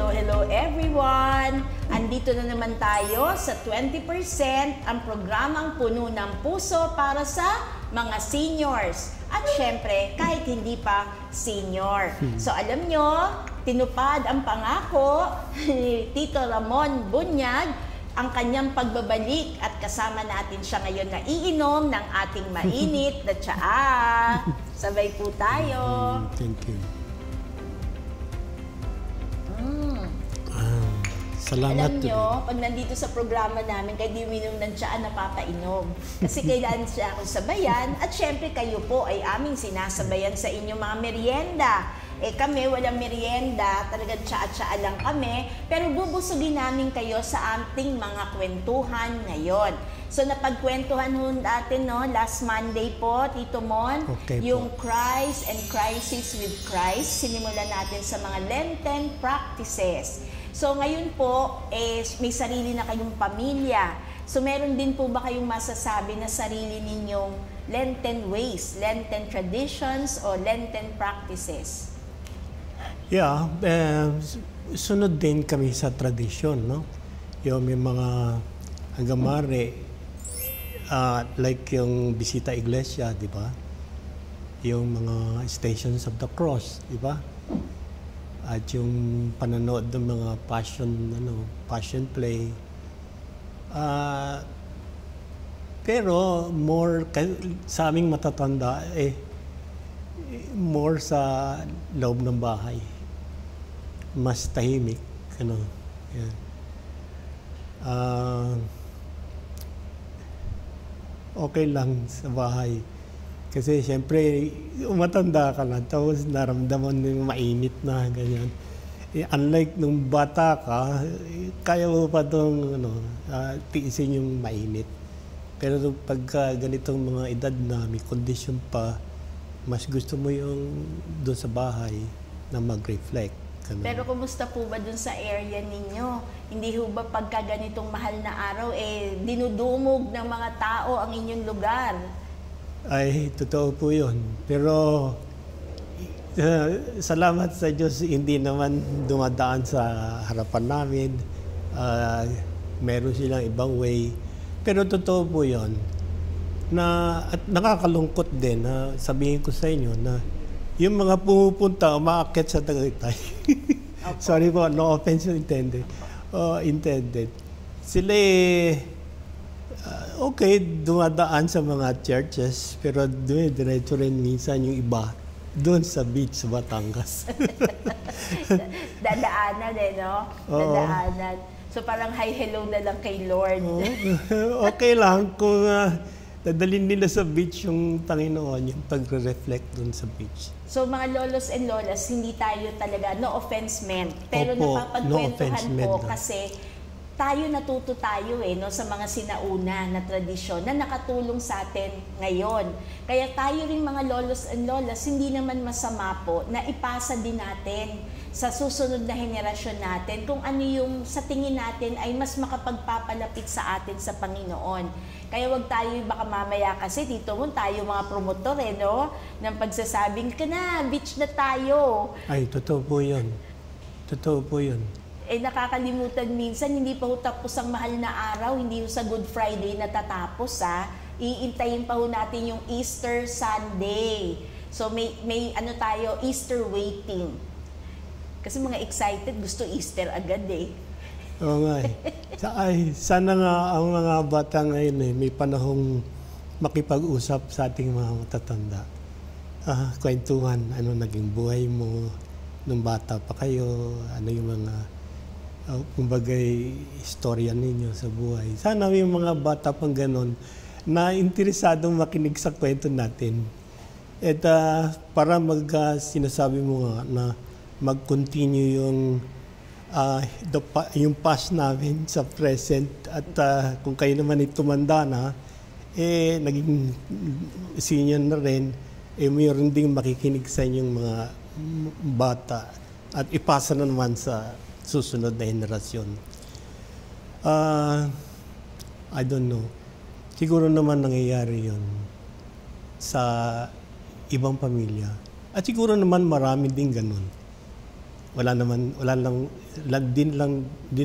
Hello everyone! Andito na naman tayo sa 20% ang programang puno ng puso para sa mga seniors. At syempre, kahit hindi pa senior. So alam nyo, tinupad ang pangako ni Tito Ramon Bunyag, ang kanyang pagbabalik at kasama natin siya ngayon na iinom ng ating mainit na tsaa. Sabay po tayo. Thank you. Salamat. Alam nyo, pag nandito sa programa namin, kayo di uminom ng tsaa, napapainom. Kasi kailangan siya akong sabayan. At syempre kayo po ay aming sinasabayan sa inyong mga merienda. Eh kami, walang merienda, talagang tsaa-tsaa lang kami. Pero bubusugin namin kayo sa ating mga kwentuhan ngayon. So napagkwentuhan ho natin, no, last Monday po, Tito Mon, okay, yung Christ and Crisis with Christ. Sinimulan natin sa mga Lenten practices. So ngayon po, may sarili na kayong pamilya. So meron din po ba kayong masasabi na sarili ninyong Lenten ways, Lenten traditions, o Lenten practices? Yeah, sunod din kami sa tradisyon, no? Yung may mga agamare, like yung bisita iglesia, di ba? Yung mga Stations of the Cross, di ba? At yung pananood ng mga passion play. Pero more sa aming matatanda, more sa loob ng bahay. Mas tahimik, ano. Yan. Okay lang sa bahay. Kasi siyempre, matanda ka na, tapos naramdaman mo yung mainit na, ganyan. Unlike nung bata ka, kaya mo pa itong tiisin yung mainit. Pero pagka ganitong mga edad na may kondisyon pa, mas gusto mo yung doon sa bahay na mag-reflect. Ganun. Pero kumusta po ba doon sa area ninyo? Hindi ho ba pagka ganitong mahal na araw, dinudumog ng mga tao ang inyong lugar? Ay, totoo po yun. Pero salamat sa Diyos, hindi naman dumadaan sa harapan namin. Meron silang ibang way. Pero totoo po yun. At nakakalungkot din na sabihin ko sa inyo na yung mga pumupunta, umaakyat sa Tagaytay. Sorry po, no offense intended. Sila okay, dumadaan sa mga churches, pero diretso rin minsan yung iba doon sa beach sa Batangas. Dadaanan no? Dadaanan. So parang hi, hello na lang kay Lord. Okay lang kung dadalhin nila sa beach yung Panginoon, yung pagre-reflect doon sa beach. So mga lolos and lolas, hindi tayo talaga, no offense meant, pero napapagkwentuhan po kasi natuto tayo no, sa mga sinauna na tradisyon na nakatulong sa atin ngayon. Kaya tayo rin mga lolos and lolas, hindi naman masama po na ipasa din natin sa susunod na henerasyon natin kung ano yung sa tingin natin ay mas makapagpapalapit sa atin sa Panginoon. Kaya wag tayo, baka mamaya kasi dito mo tayo mga promotor no, ng pagsasabing ka na, beach na tayo. Ay, totoo po yun. Totoo po yun. Nakakalimutan minsan, hindi pa tapos ang mahal na araw, hindi sa Good Friday natatapos iintayin pa natin yung Easter Sunday. So may tayo, Easter waiting. Kasi mga excited, gusto Easter agad Oo nga sana nga ang mga bata ngayon may panahong makipag-usap sa ating mga matatanda. Kwentuhan, ano naging buhay mo nung bata pa kayo, ano yung mga kumbagay istorya ninyo sa buhay. Sana yung mga bata pang ganon na interesadong makinig sa kwento natin. At para sinasabi mo nga na mag-continue yung past namin sa present at kung kayo naman ay tumanda na, naging senior na rin, mayroon ding makikinig sa inyong mga bata at ipasa na naman sa susunod na henerasyon. I don't know. Siguro naman nangyayari yun sa ibang pamilya. At siguro naman marami din ganun. wala din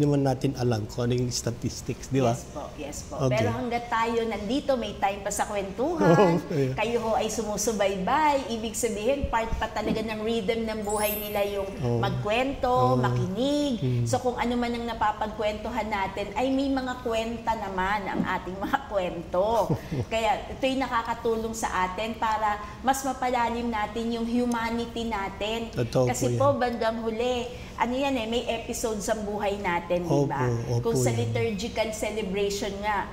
naman natin alam kung ano yung statistics, di ba? Yes po. Okay. Pero hanggat tayo nandito, may time pa sa kwentuhan, kayo ho ay sumusubaybay, ibig sabihin, part pa talaga ng rhythm ng buhay nila yung magkwento, makinig. So kung ano man ang napapagkwentuhan natin, ay may mga kwenta naman ang ating mga kwento. Kaya ito'y nakakatulong sa atin para mas mapalalim natin yung humanity natin. Kasi po, bandang huli, ano yan may episodes sa buhay natin, di ba? Kung sa liturgical celebration nga,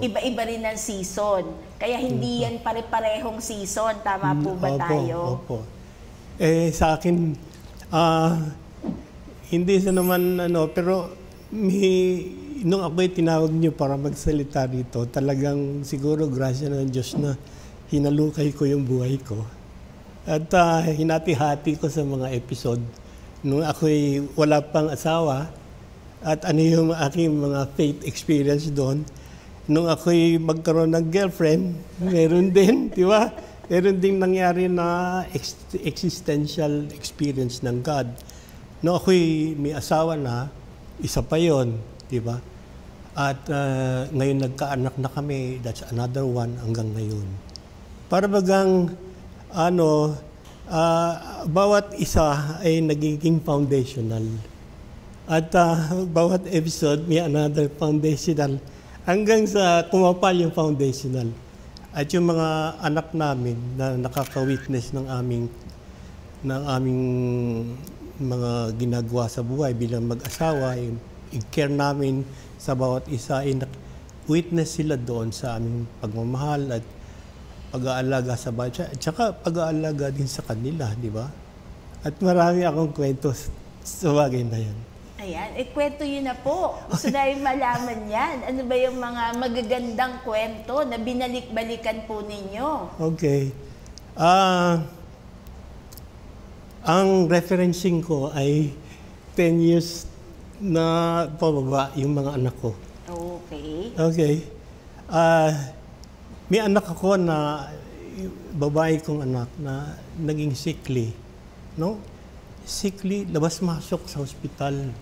iba-iba rin ang season. Kaya hindi yan pare-parehong season. Tama po ba tayo? Sa akin, hindi sa naman, pero nung ako'y tinawag niyo para magsalita dito, talagang siguro grasya ng Diyos na hinalukay ko yung buhay ko. At hinati-hati ko sa mga episode. Nung ako'y wala pang asawa, at ano yung aking mga faith experience doon, nung ako'y magkaroon ng girlfriend, meron din, di ba? Meron din nangyari na existential experience ng God. Nung ako'y may asawa na, isa pa yon, di ba? At ngayon nagkaanak na kami, that's another one hanggang ngayon. Para bagang, bawat isa ay nagiging foundational. At bawat episode may another foundational hanggang sa kumapal yung foundational. At yung mga anak namin na nakaka-witness ng aming mga ginagawa sa buhay bilang mag-asawa, yung care namin sa bawat isa ay witness sila doon sa aming pagmamahal at pag-aalaga sa bahay, at saka pag-aalaga din sa kanila, di ba? At marami akong kwento sa bagay na yan. Ayan, kwento yun na po. Gusto na yung malaman yan. Ano ba yung mga magagandang kwento na binalik-balikan po ninyo? Okay. Ang referencing ko ay 10 years na pababa yung mga anak ko. Okay. Okay. May anak ako na babae kong anak na naging sickly. No? Sickly, labas-masok sa ospital.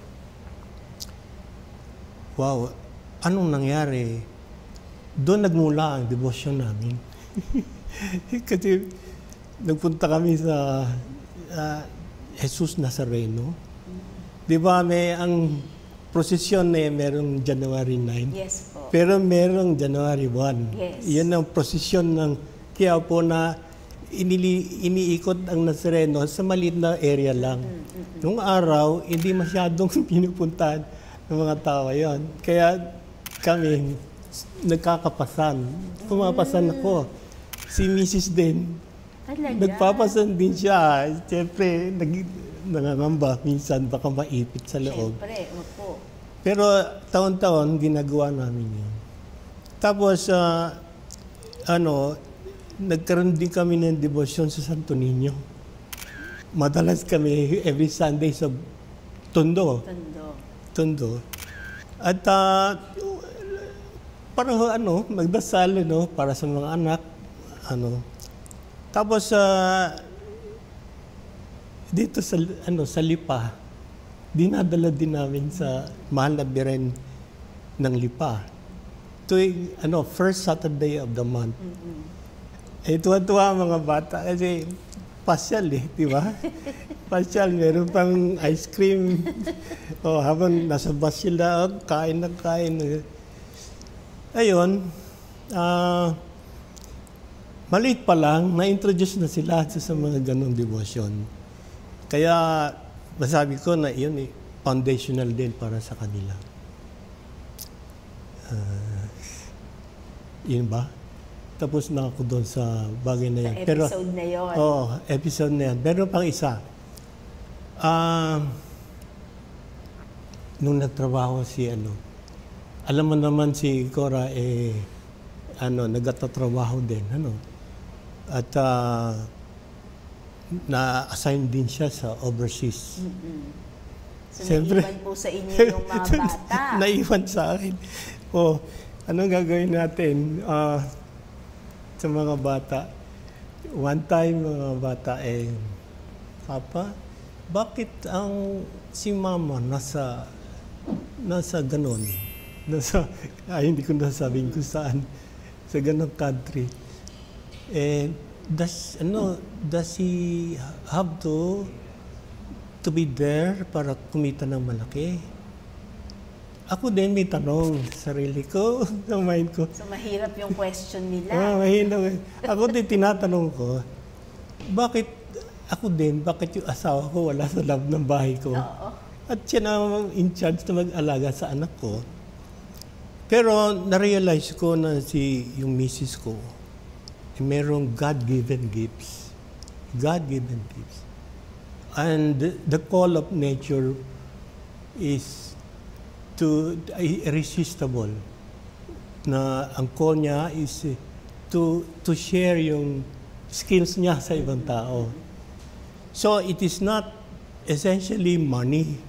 Wow, anong nangyari? Doon nagmula ang devotion namin. Kasi nagpunta kami sa Jesus Nazareno. Di ba may ang prosesyon na merong January 9? Yes po. Pero merong January 1. Yes. Yan ang prosesyon ng Quiapo na iniikot ang Nazareno sa maliit na area lang. Nung araw, hindi masyadong pinupuntahan ng mga tao yon. Kaya kami nagkakapasan. Pumapasan ako. Si Mrs. din. Nagpapasan din siya. Siyempre, nangangamba. Minsan baka maipit sa loob. Siyempre, opo. Pero taon-taon, ginagawa namin yun. Tapos, nagkaroon din kami ng devotion sa Santo Niño. Madalas kami every Sunday sa Tondo. At para magdasal para sa mga anak. Tapos dito sa Lipa, dinadala din namin sa mahal na biren ng Lipa. Tuwing first Saturday of the month. Tuwa-tuwa mga bata kasi pasyal di ba? Pasyal, meron pang ice cream. Habang nasa bus sila, kain na kain. Ayun, maliit pa lang, na-introduce na sila sa mga ganong devotion. Kaya, masabi ko na yun foundational din para sa kanila. Yun ba? Tapos na ako doon sa bagay na yan. Sa episode na yun. Episode na yan. Pero pang isa, nung nagtrabaho alam mo naman si Cora nagtatrabaho din, At na-assign din siya sa overseas. So, siyempre, naiwan po sa inyo yung mga bata. Naiwan sa akin. Anong gagawin natin sa mga bata? One time, mga bata, Papa, bakit si mama nasa ganon? Hindi ko nasabing kung saan. Sa ganong country. Does he have to be there para kumita ng malaki? Ako din may tanong sa sarili ko, sa mind ko. So mahirap yung question nila. Mahirap. Ako din tinatanong ko, bakit yung asawa ko wala sa loob ng bahay ko? Oo. At siya na in charge na mag-alaga sa anak ko. Pero na-realize ko na yung misis ko, merong God-given gifts. God-given gifts. And the call of nature is irresistible. Na ang call niya is to share yung skills niya sa ibang tao. So it is not essentially money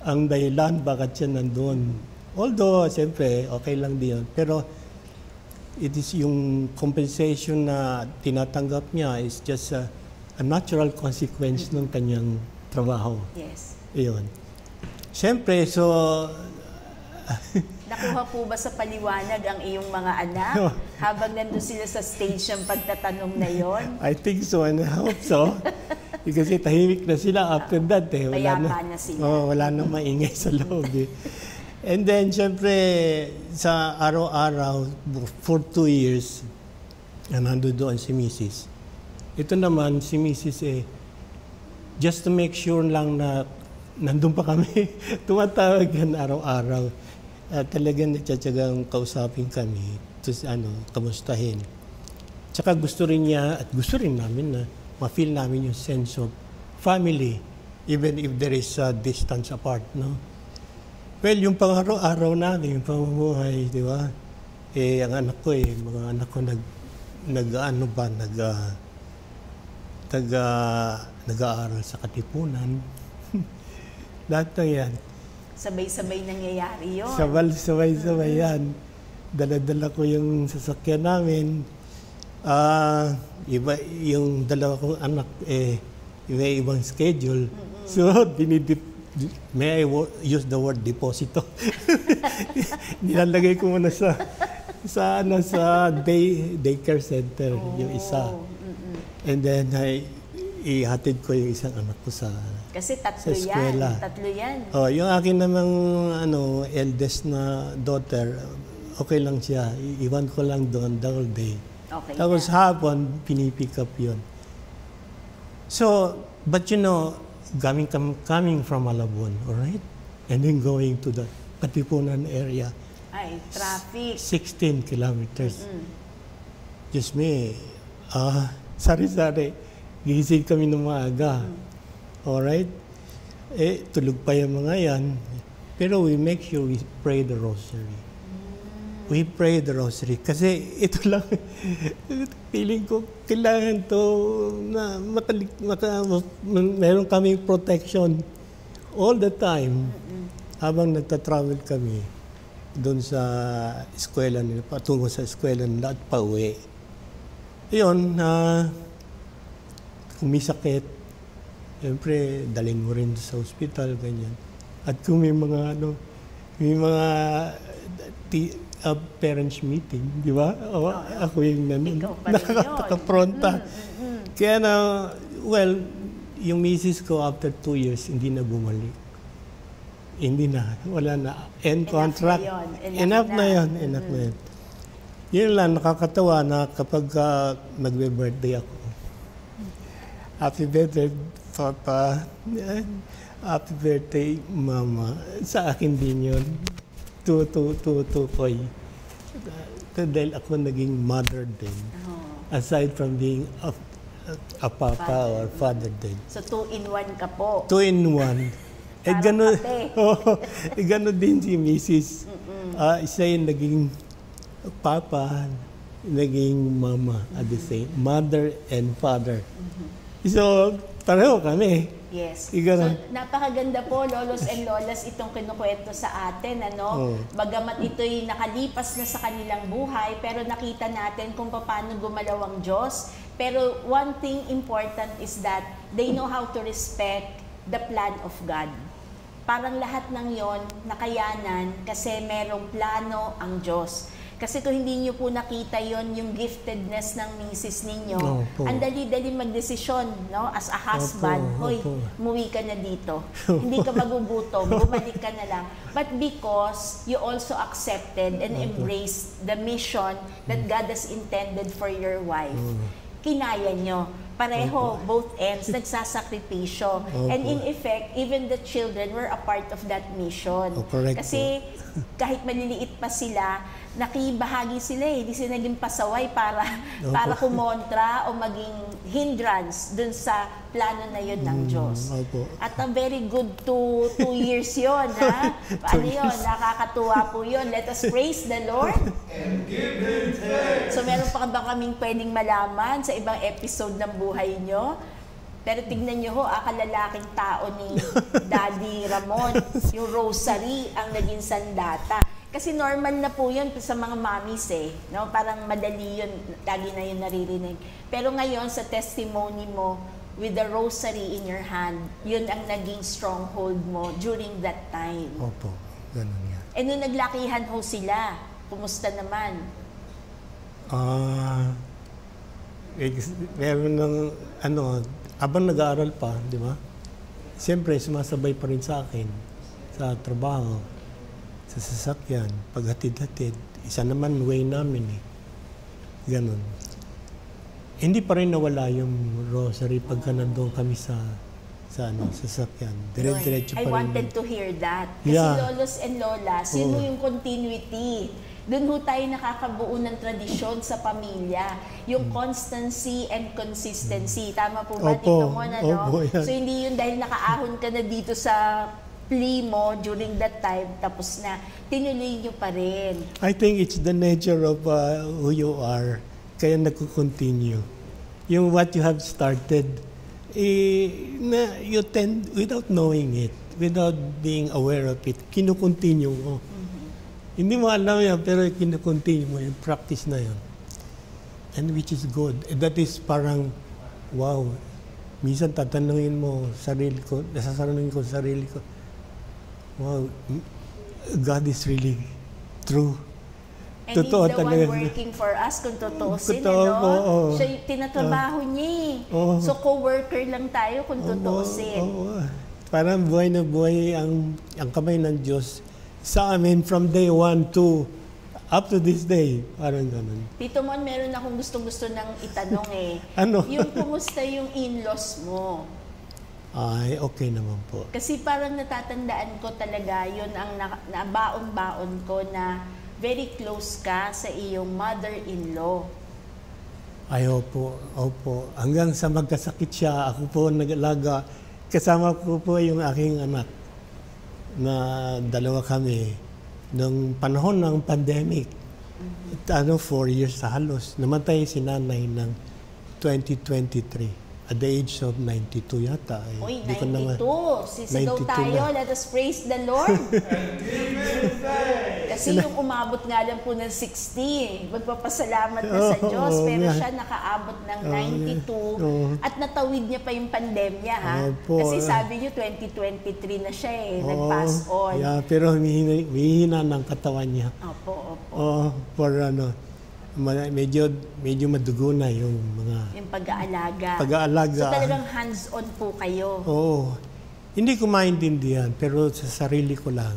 ang dahilan bakit siya nandun. Although, siyempre, okay lang din yun. Pero, it is yung compensation na tinatanggap niya is just a natural consequence ng kanyang trabaho. Yes. Iyon. Siyempre, so... Nakuha po ba sa paliwanag ang iyong mga anak habang nandun sila sa stage ng pagtatanong na yon? I think so and I hope so. Kasi tahimik na sila after that. Payapa na sila. Wala na maingay sa loob. And then, siyempre, sa araw-araw, for 2 years, nandun doon si Mrs. Ito naman, si Mrs. just to make sure lang na nandun pa kami, tumatawag yan araw-araw. Talagang nagtsatsagang kausapin kami, kamustahin. Tsaka gusto rin niya, at gusto rin namin na ma-feel namin yung sense of family, even if there is a distance apart, no? Well, yung pang-araw-araw natin, yung pamumuhay, di ba? Ang anak ko mga anak ko nag-aaral sa Katipunan. Lahat na yan. Sabay-sabay nangyayari yun. Sabay-sabay yan. Dala-dala ko yung sasakyan namin. Iba, yung dalawa kong anak, may ibang schedule. So, may I use the word deposito? Nilalagay ko muna sa daycare center, yung isa. And then, ihatid ko yung isang anak ko sa Kasi tatlo yan. Yung akin namang eldest na daughter, okay lang siya. Iwan ko lang doon the whole day. Okay. Tapos hapon, pinipick up yun. So, but coming from Malabon, all right? And then going to the Katipunan area. Ay, traffic. 16 kilometers. Just me, sari-sari. Gising kami ng maaga. All right? Tulog pa yung mga yan. Pero we make sure we pray the rosary. We pray the rosary. Kasi ito lang, feeling ko, kailangan to na meron kaming protection all the time habang nagta-travel kami doon sa eskwela nila, patungo sa eskwela nila at pauwi. Yun, kung may sakit, siyempre, dalhin mo rin sa ospital, ganyan. At kung may mga parents meeting, di ba? Ako yung nakakapronta. Kaya yung misis ko after 2 years, hindi na bumalik. Hindi na, wala na. End contract. Enough na yun. Yun lang, nakakatawa na kapag magbe-birthday ako. Happy birthday, Papa. Happy birthday, Mama. Sa akin din yun. Tukoy. Dahil ako naging mother din. Aside from being a papa or father din. So, 2-in-1 ka po. 2-in-1. Gano'n din si Mrs. Isa yung naging papa, naging mama at the same. Mother and father. So, pareho kami. Yes. So, napakaganda po, lolos and lolas, itong kinukwento sa atin, Bagamat ito'y nakalipas na sa kanilang buhay, pero nakita natin kung paano gumalaw ang Diyos. Pero one thing important is that they know how to respect the plan of God. Parang lahat ng yon nakayanan kasi merong plano ang Diyos. Kasi kung hindi nyo po nakita yon yung giftedness ng misis ninyo, ang dali-dali magdesisyon, no? As a husband, hoy, umuwi ka na dito. Hindi ka magugutom, bumalik ka na lang. But because you also accepted and embraced the mission that God has intended for your wife, kinaya nyo. Pareho, both ends, nagsasakripisyo. And in effect, even the children were a part of that mission. Kasi kahit maliliit pa sila, nakibahagi sila eh. Hindi sila naging pasaway para kumontra o maging hindrance dun sa plano na yun ng Diyos. At a very good 2 years yun, ha? Paano yun? Nakakatuwa po yun. Let us praise the Lord. And give Him thanks. So meron pa ba kaming pwedeng malaman sa ibang episode ng buhay nyo? Pero tignan nyo ho, kalalaking tao ni Daddy Ramon, yung rosary ang naging sandata. Kasi normal na po yun sa mga mommies eh. No? Parang madali yun, lagi na yun naririnig. Pero ngayon sa testimony mo, with the rosary in your hand, yun ang naging stronghold mo during that time. Opo, ganun nga. E nung naglakihan ho sila, kumusta naman? Meron ng habang nag-aaral pa, di ba? Siyempre, sumasabay pa rin sa akin sa trabaho, sa sasakyan, paghatid-hatid. Isa naman way namin eh. Ganon. Hindi pa rin nawala yung rosary pagka nandun kami sa sasakyan. Dire-diretso pa rin. I wanted to hear that. Kasi lolos and lolas, yun yung continuity. Doon ho tayo nakakabuo ng tradisyon sa pamilya. Yung constancy and consistency. Tama po ba, Tito Mon? So hindi yun dahil nakaahon ka na dito sa plea mo during that time, tapos na, tinuloy nyo pa rin. I think it's the nature of who you are. Kaya nagko-continue. Yung what you have started, you tend, without knowing it, without being aware of it, kinu-continue mo. Hindi mo alam yan, pero kinu-continue mo, yung practice na yan. And which is good. That is parang, wow, minsan tatanungin mo sarili ko, nasasaranungin ko sarili ko, wow, God is really true. And totoo, He's the one working for us, kung tutuusin, ano? Siya yung tinatrabaho niya eh. So, co-worker lang tayo kung tutuusin. Parang buhay na buhay ang kamay ng Diyos sa amin from day 1 to up to this day. Parang ganun. Tito Mon, meron akong gustong-gusto nang itanong eh. Ano? Yung kumusta yung in-laws mo? Ay, okay naman po. Kasi parang natatandaan ko talaga, yun ang nabaon-baon ko na very close ka sa iyong mother-in-law. Ay, opo. Hanggang sa magkasakit siya, ako po nag-alaga. Kasama ko po yung aking anak na dalawa kami nung panahon ng pandemic. 4 years sa halos. Namatay si nanay ng 2023. At the age of 92 yata. Uy, 92. Sisigaw tayo. Na. Let us praise the Lord. Kasi yung umabot nga lang po ng 60. Magpapasalamat na sa Diyos. Pero siya nakaabot ng 92. At natawid niya pa yung pandemya, ha? Kasi sabi niyo 2023 na siya eh. Nag-pass on. Yeah, pero humihina ng katawan niya. Opo. For medyo madugo na yung mga pag-aalaga. So talagang hands-on po kayo. Oo. Hindi ko maintindihan, pero sa sarili ko lang.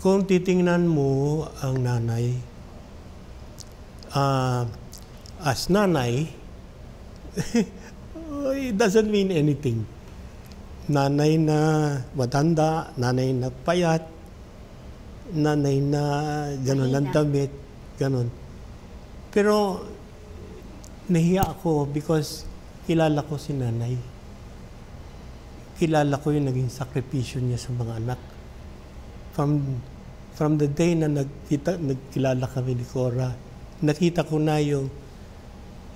Kung titingnan mo ang nanay, as nanay, it doesn't mean anything. Nanay na matanda, nanay na payat, nanay na gano'n ang damit, gano'n. Pero nahiya ako because kilala ko si nanay. Kilala ko yung naging sakripisyo niya sa mga anak. From the day na nagkilala kami ni Cora, nakita ko na yung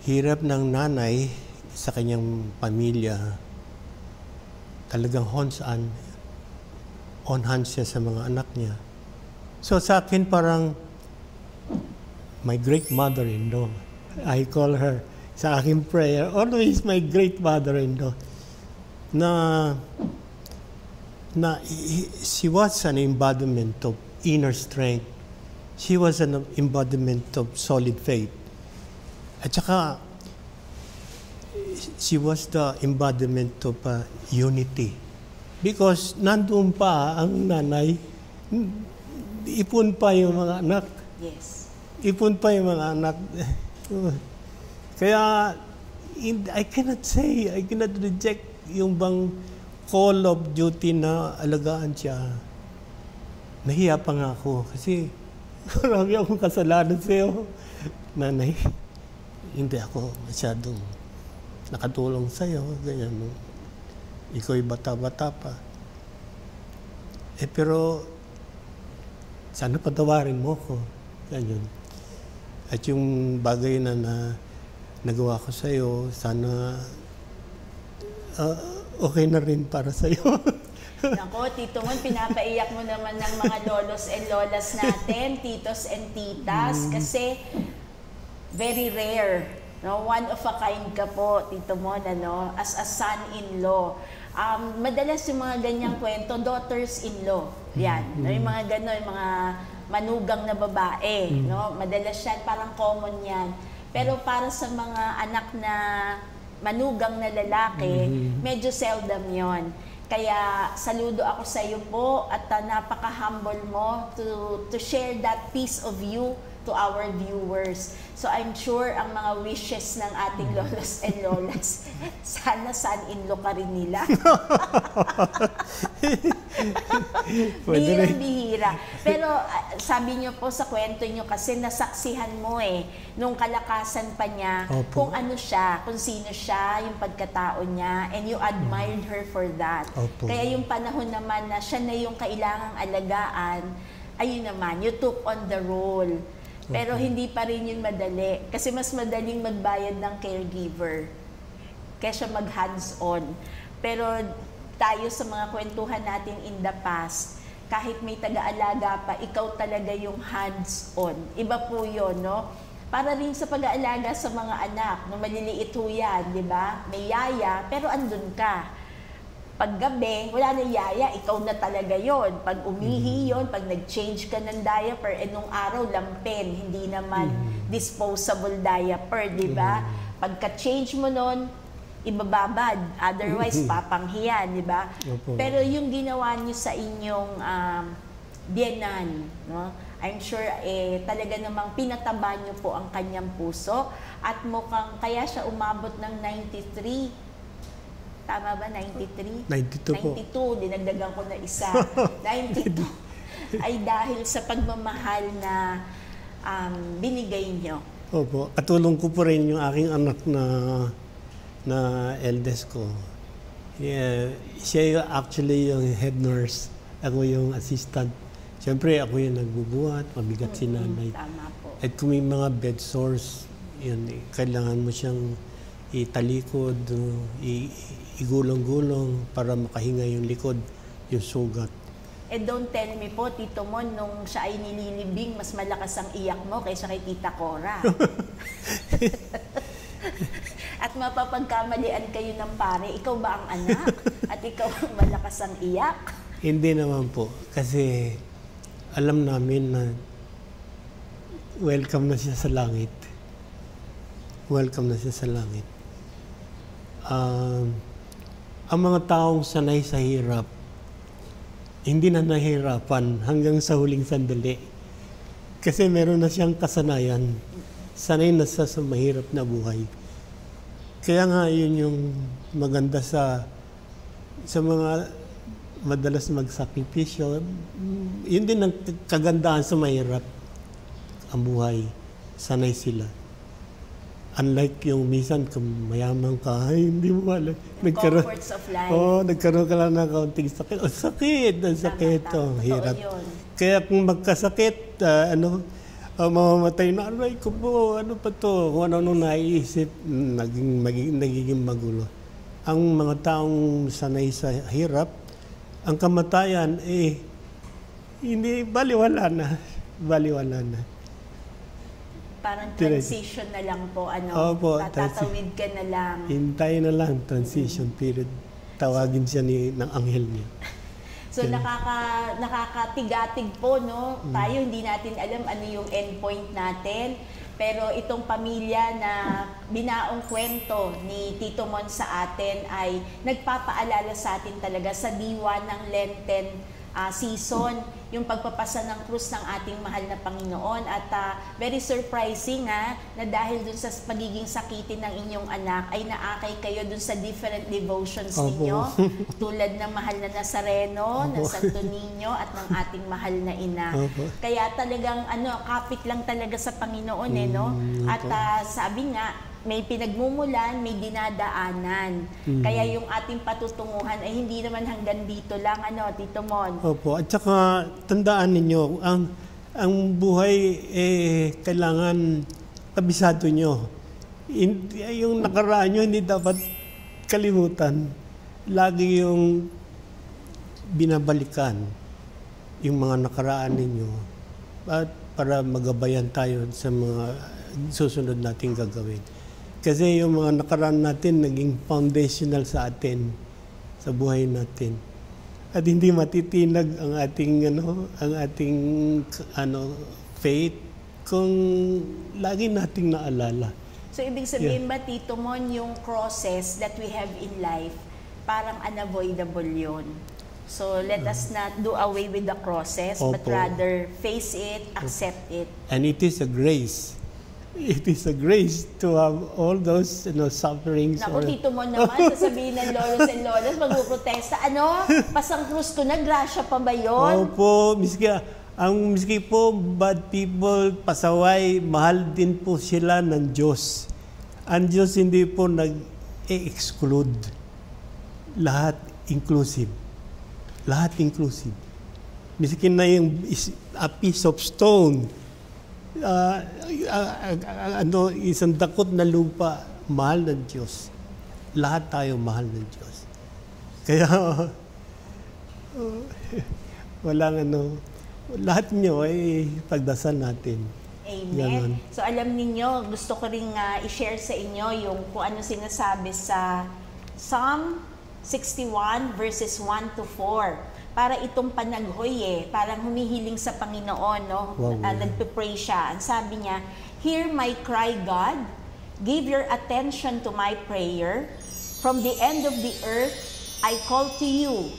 hirap ng nanay sa kanyang pamilya. Talagang on hands siya sa mga anak niya. So sa akin parang my great mother-in-law. I call her sa aking prayer, always my great mother-in-law. she was an embodiment of inner strength. She was an embodiment of solid faith. At saka, she was the embodiment of unity. Because nandun pa ang nanay, ipon pa yung mga anak. Yes. Ipon pa yung mga anak. Kaya, I cannot reject yung bang call of duty na alagaan siya. Nahiya pa nga ako kasi marami akong kasalanan sa'yo. Nanay, hindi ako masyadong nakatulong sa'yo. Ganyan, no? Ikaw'y bata-bata pa. Pero sana patawarin mo ko. Ganyan. At yung bagay na nagawa ko sa'yo, sana okay na rin para sa'yo. Nako, Tito Mon, pinapaiyak mo naman ng mga lolos and lolas natin, titos and titas, kasi very rare. No? One of a kind ka po, Tito Mon, as a son-in-law. Madalas yung mga ganyang kwento, daughters-in-law. Yan. Yung mga gano'n, yung mga manugang na babae. No? Madalas yan, parang common yan. Pero para sa mga anak na manugang na lalaki, medyo seldom yon. Kaya saludo ako sa iyo po at napaka-humble mo to share that piece of you to our viewers. So I'm sure ang mga wishes ng ating lolos and lolas, sana son-in-law ka rin nila. Bihirang-bihira. Pero sabi niyo po sa kwento niyo kasi nasaksihan mo nung kalakasan pa niya, kung ano siya, kung sino siya, yung pagkatao niya, and you admired her for that. Kaya yung panahon naman na siya na yung kailangang alagaan, ayun naman, you took on the role. Pero hindi pa rin yun madali. Kasi mas madaling magbayad ng caregiver kaysa mag-hands-on. Pero tayo sa mga kwentuhan natin in the past, kahit may taga-alaga pa, ikaw talaga yung hands-on. Iba po yun, no? Para rin sa pag-aalaga sa mga anak, no, maliliit ho yan, di ba? May yaya, pero andun ka. Paggabi, wala na yaya, ikaw na talaga yon. Pag umihi yon, pag nag-change ka ng diaper, nung araw, lampen, hindi naman disposable diaper, di ba? Pagka-change mo nun, ibababad. Otherwise, papanghiyan, di ba? Pero yung ginawa niyo sa inyong biyenan, no? I'm sure talaga namang pinataba niyo po ang kanyang puso at mukhang kaya siya umabot ng 93. Tama ba? 93? 92 po. 92, dinagdagan ko na isa. 92 ay dahil sa pagmamahal na binigay nyo. Opo. Katulong ko po rin yung aking anak na eldest ko. Yeah, siya actually yung head nurse. Ako yung assistant. Siyempre, ako yung nagbubuhat. Mabigat si nanay. Tama po. At kung may mga bed sores, yun, kailangan mo siyang italikod, igulong-gulong para makahinga yung likod, yung sugat. Don't tell me po, Tito Mon, nung siya ay nililibing, mas malakas ang iyak mo kaysa kay Tita Cora. At mapapagkamalian kayo ng pare, ikaw ba ang anak? At ikaw ang malakas ang iyak? Hindi naman po. Kasi alam namin na welcome na siya sa langit. Welcome na siya sa langit. Ang mga taong sanay sa hirap, hindi na nahihirapan hanggang sa huling sandali. Kasi meron na siyang kasanayan. Sanay na sa mahirap na buhay. Kaya nga yun yung maganda sa mga madalas magsakripisyo. Yun din ang kagandahan sa mahirap ang buhay. Sanay sila. Unlike yung minsan, kung mayaman ka, ay, hindi mo alam. Comforts of life. Nagkaroon ka lang ng kaunting sakit. Ang sakit. Hirap. Kaya kung magkasakit, mamamatay na, aray ko po, ano pa to? Kung ano naiisip, nagiging magulo. Ang mga taong sanay sa hirap, ang kamatayan, hindi, baliwala na. Parang transition na lang po, Opo, tatawid ka na lang. Hintay na lang, transition period. Tawagin siya ng anghel niya. So nakakatigatig po, no? Tayo hindi natin alam ano yung endpoint natin. Pero itong pamilya na binaong kwento ni Tito Mon sa atin ay nagpapaalala sa atin talaga sa diwa ng Lenten season, yung pagpapasa ng krus ng ating mahal na Panginoon. At very surprising na dahil dun sa pagiging sakitin ng inyong anak ay naakay kayo dun sa different devotions ninyo, tulad ng mahal na Nazareno, ng Santo Niño at ng ating mahal na ina. Kaya talagang kapit lang talaga sa Panginoon, no? At sabi nga, may pinagmumulan, may dinadaanan. Kaya yung ating patutunguhan ay hindi naman hanggang dito lang, Tito Mon. Opo. At saka tandaan ninyo, ang buhay kailangan kabisado nyo. Yung nakaraan nyo hindi dapat kalimutan. Lagi yung binabalikan yung mga nakaraan ninyo at para magabayan tayo sa mga susunod nating gagawin. Kasi yung mga nakaraan natin naging foundational sa atin, sa buhay natin. At hindi matitinag ang ating faith kung lagi nating naalala. So ibig sabihin ba, Tito Mon, yung crosses that we have in life, parang unavoidable yun. So let us not do away with the crosses, but rather face it, accept it. And it is a grace. It is a grace to have all those sufferings. Naku, Tito Mon naman, sasabihin ng lolos and lolas, magpuprotesta. Pasang krus ko na, grasya pa ba yun? Opo, miski po bad people, pasaway, mahal din po sila ng Diyos. Ang Diyos hindi po nag-exclude. Lahat inclusive. Lahat inclusive. Miski na yung a piece of stone, isang dakot na lupa, mahal ng Diyos. Lahat tayo mahal ng Diyos. Kaya lahat nyo ay pagdasal natin. Amen. Ganon. So alam ninyo, gusto ko ring i-share sa inyo yung kung ano sinasabi sa Psalm 61 verses 1 to 4. Para itong panaghoy parang humihiling sa Panginoon, no? Wow. Nagpe-pray siya. Ang sabi niya, "Hear my cry, God. Give your attention to my prayer. From the end of the earth, I call to you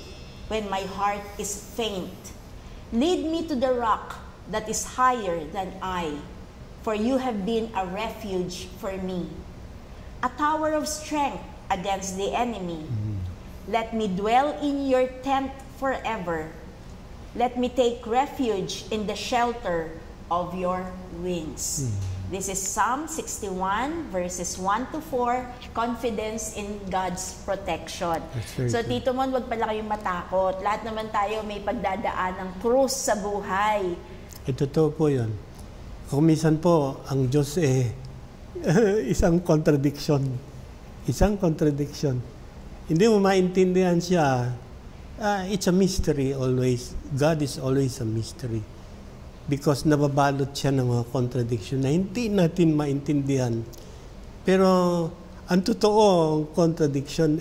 when my heart is faint. Lead me to the rock that is higher than I, for you have been a refuge for me, a tower of strength against the enemy. Let me dwell in your tent forever. Let me take refuge in the shelter of your wings." This is Psalm 61 verses 1 to 4, confidence in God's protection. So good. Tito Mon, wag pala kayong matakot. Lahat naman tayo may pagdadaan ng krus sa buhay. Totoo po yun. Kung minsan po, ang Diyos isang contradiction. Isang contradiction. Hindi mo maintindihan siya. It's a mystery always. God is always a mystery. Because nababalot siya ng mga contradiction na hindi natin maintindihan. Pero ang totoo, ang contradiction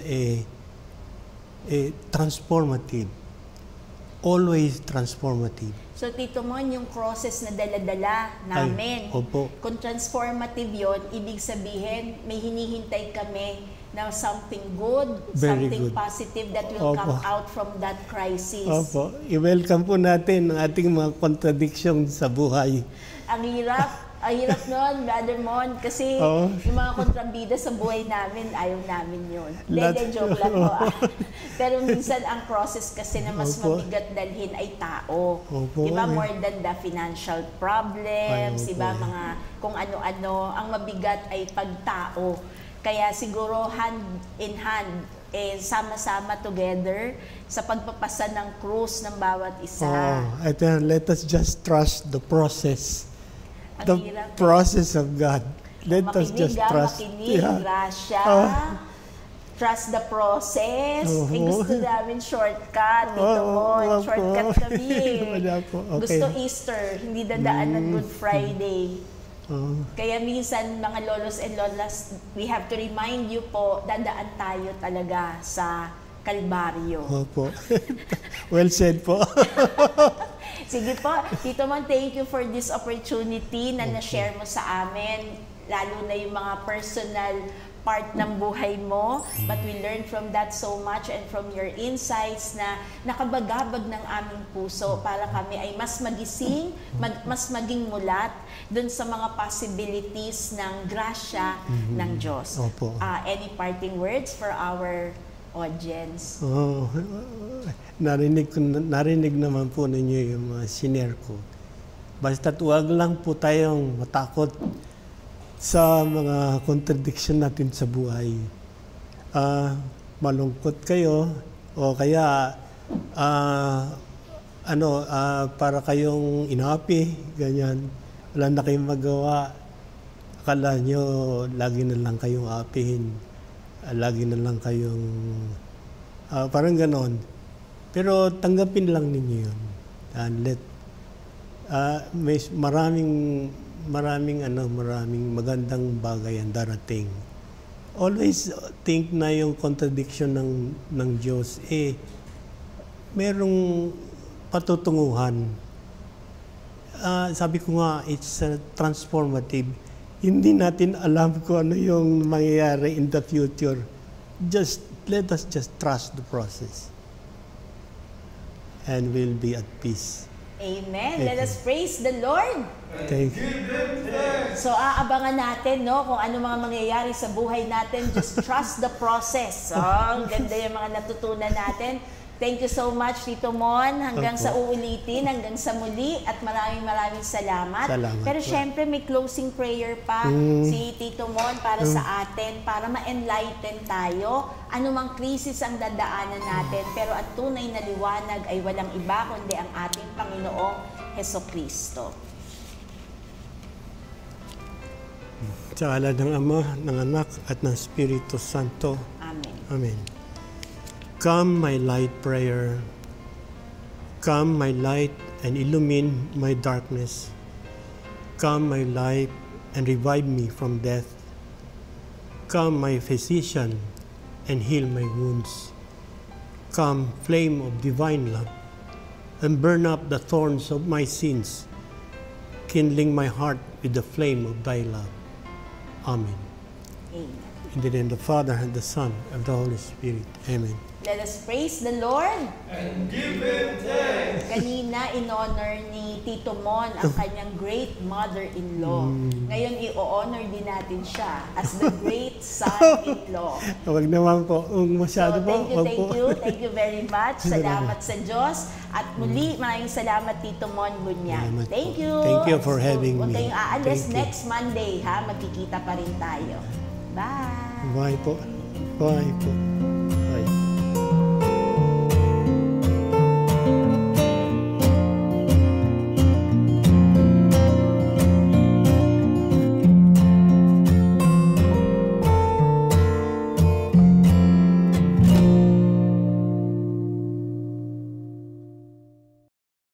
transformative. Always transformative. So Tito Mon, yung crosses na dala-dala namin, kung transformative yon, ibig sabihin may hinihintay kami na something good, something positive that will come out from that crisis. Opo. I-welcome po natin ang ating mga contradiction sa buhay. Ang hirap nun, Brother Mon, kasi yung mga kontrabida sa buhay namin, ayaw namin yun. Joke lang po. Pero minsan ang process kasi na mas mabigat dalhin ay tao. Diba? More than the financial problems, diba? Mga kung ano-ano, ang mabigat ay pagtao. Kaya siguro hand in hand, sama-sama together sa pagpapasa ng krus ng bawat isa. Let us just trust the process. The process of God. Let us just trust. Makinig, grasya. Trust the process. Gusto namin shortcut. Dito mo, shortcut kami. Gusto Easter, hindi dadaan ng Good Friday. Kaya minsan, mga lolos and lolas, we have to remind you po, dadaan tayo talaga sa Kalbaryo. Opo. Well said po. Sige po, Tito Mon, thank you for this opportunity na na-share mo sa amin, lalo na yung mga personal part ng buhay mo. But we learned from that so much and from your insights na nakabagabag ng aming puso para kami ay mas magising, mas maging mulat dun sa mga possibilities ng grasya ng Diyos. Opo. Any parting words for our audience? Oh, narinig naman po ninyo yung mga sinare ko. Basta't huwag lang po tayong matakot sa mga contradiction natin sa buhay. Malungkot kayo o kaya para kayong inapi, ganyan. Wala na kayong magawa. Akala nyo lagi na lang kayong apihin. Lagi na lang kayong parang ganon. Pero tanggapin lang ninyo yun. And may maraming magandang bagay ang darating. Always think na yung contradiction ng Diyos, merong patutunguhan. Sabi ko nga, it's transformative. Hindi natin alam kung ano yung mangyayari in the future. Let us just trust the process. And we'll be at peace. Amen. Let us praise the Lord. Thank you. So aabangan natin kung ano mga mangyayari sa buhay natin. Just trust the process. Ang ganda yung mga natutunan natin. Thank you so much, Tito Mon. Hanggang sa uulitin, hanggang sa muli. At maraming salamat. Pero syempre may closing prayer pa si Tito Mon para sa atin, para ma-enlighten tayo. Anumang krisis ang dadaanan natin, pero ang tunay na liwanag ay walang iba kundi ang ating Panginoong Hesukristo. Sa ngalan ng Ama, ng Anak, at ng Espiritu Santo. Amen. Amen. Come, my light prayer. Come, my light, and illumine my darkness. Come, my light, and revive me from death. Come, my physician, and heal my wounds. Come, flame of divine love, and burn up the thorns of my sins, kindling my heart with the flame of thy love. Amen. Amen. In the name of the Father, and the Son, and the Holy Spirit. Amen. Let us praise the Lord. And give Him thanks. Kanina, in-honor ni Tito Mon ang kanyang great mother-in-law. Ngayon, i-honor din natin siya as the great son-in-law. Huwag naman po. Masyado po. Thank you very much. Salamat sa Diyos. At muli, maraming salamat, Tito Mon Bunyag. Thank you. Thank you for having me. Huwag kayong aalis next Monday, ha? Magkikita pa rin tayo. Bye. Bye po. Bye po.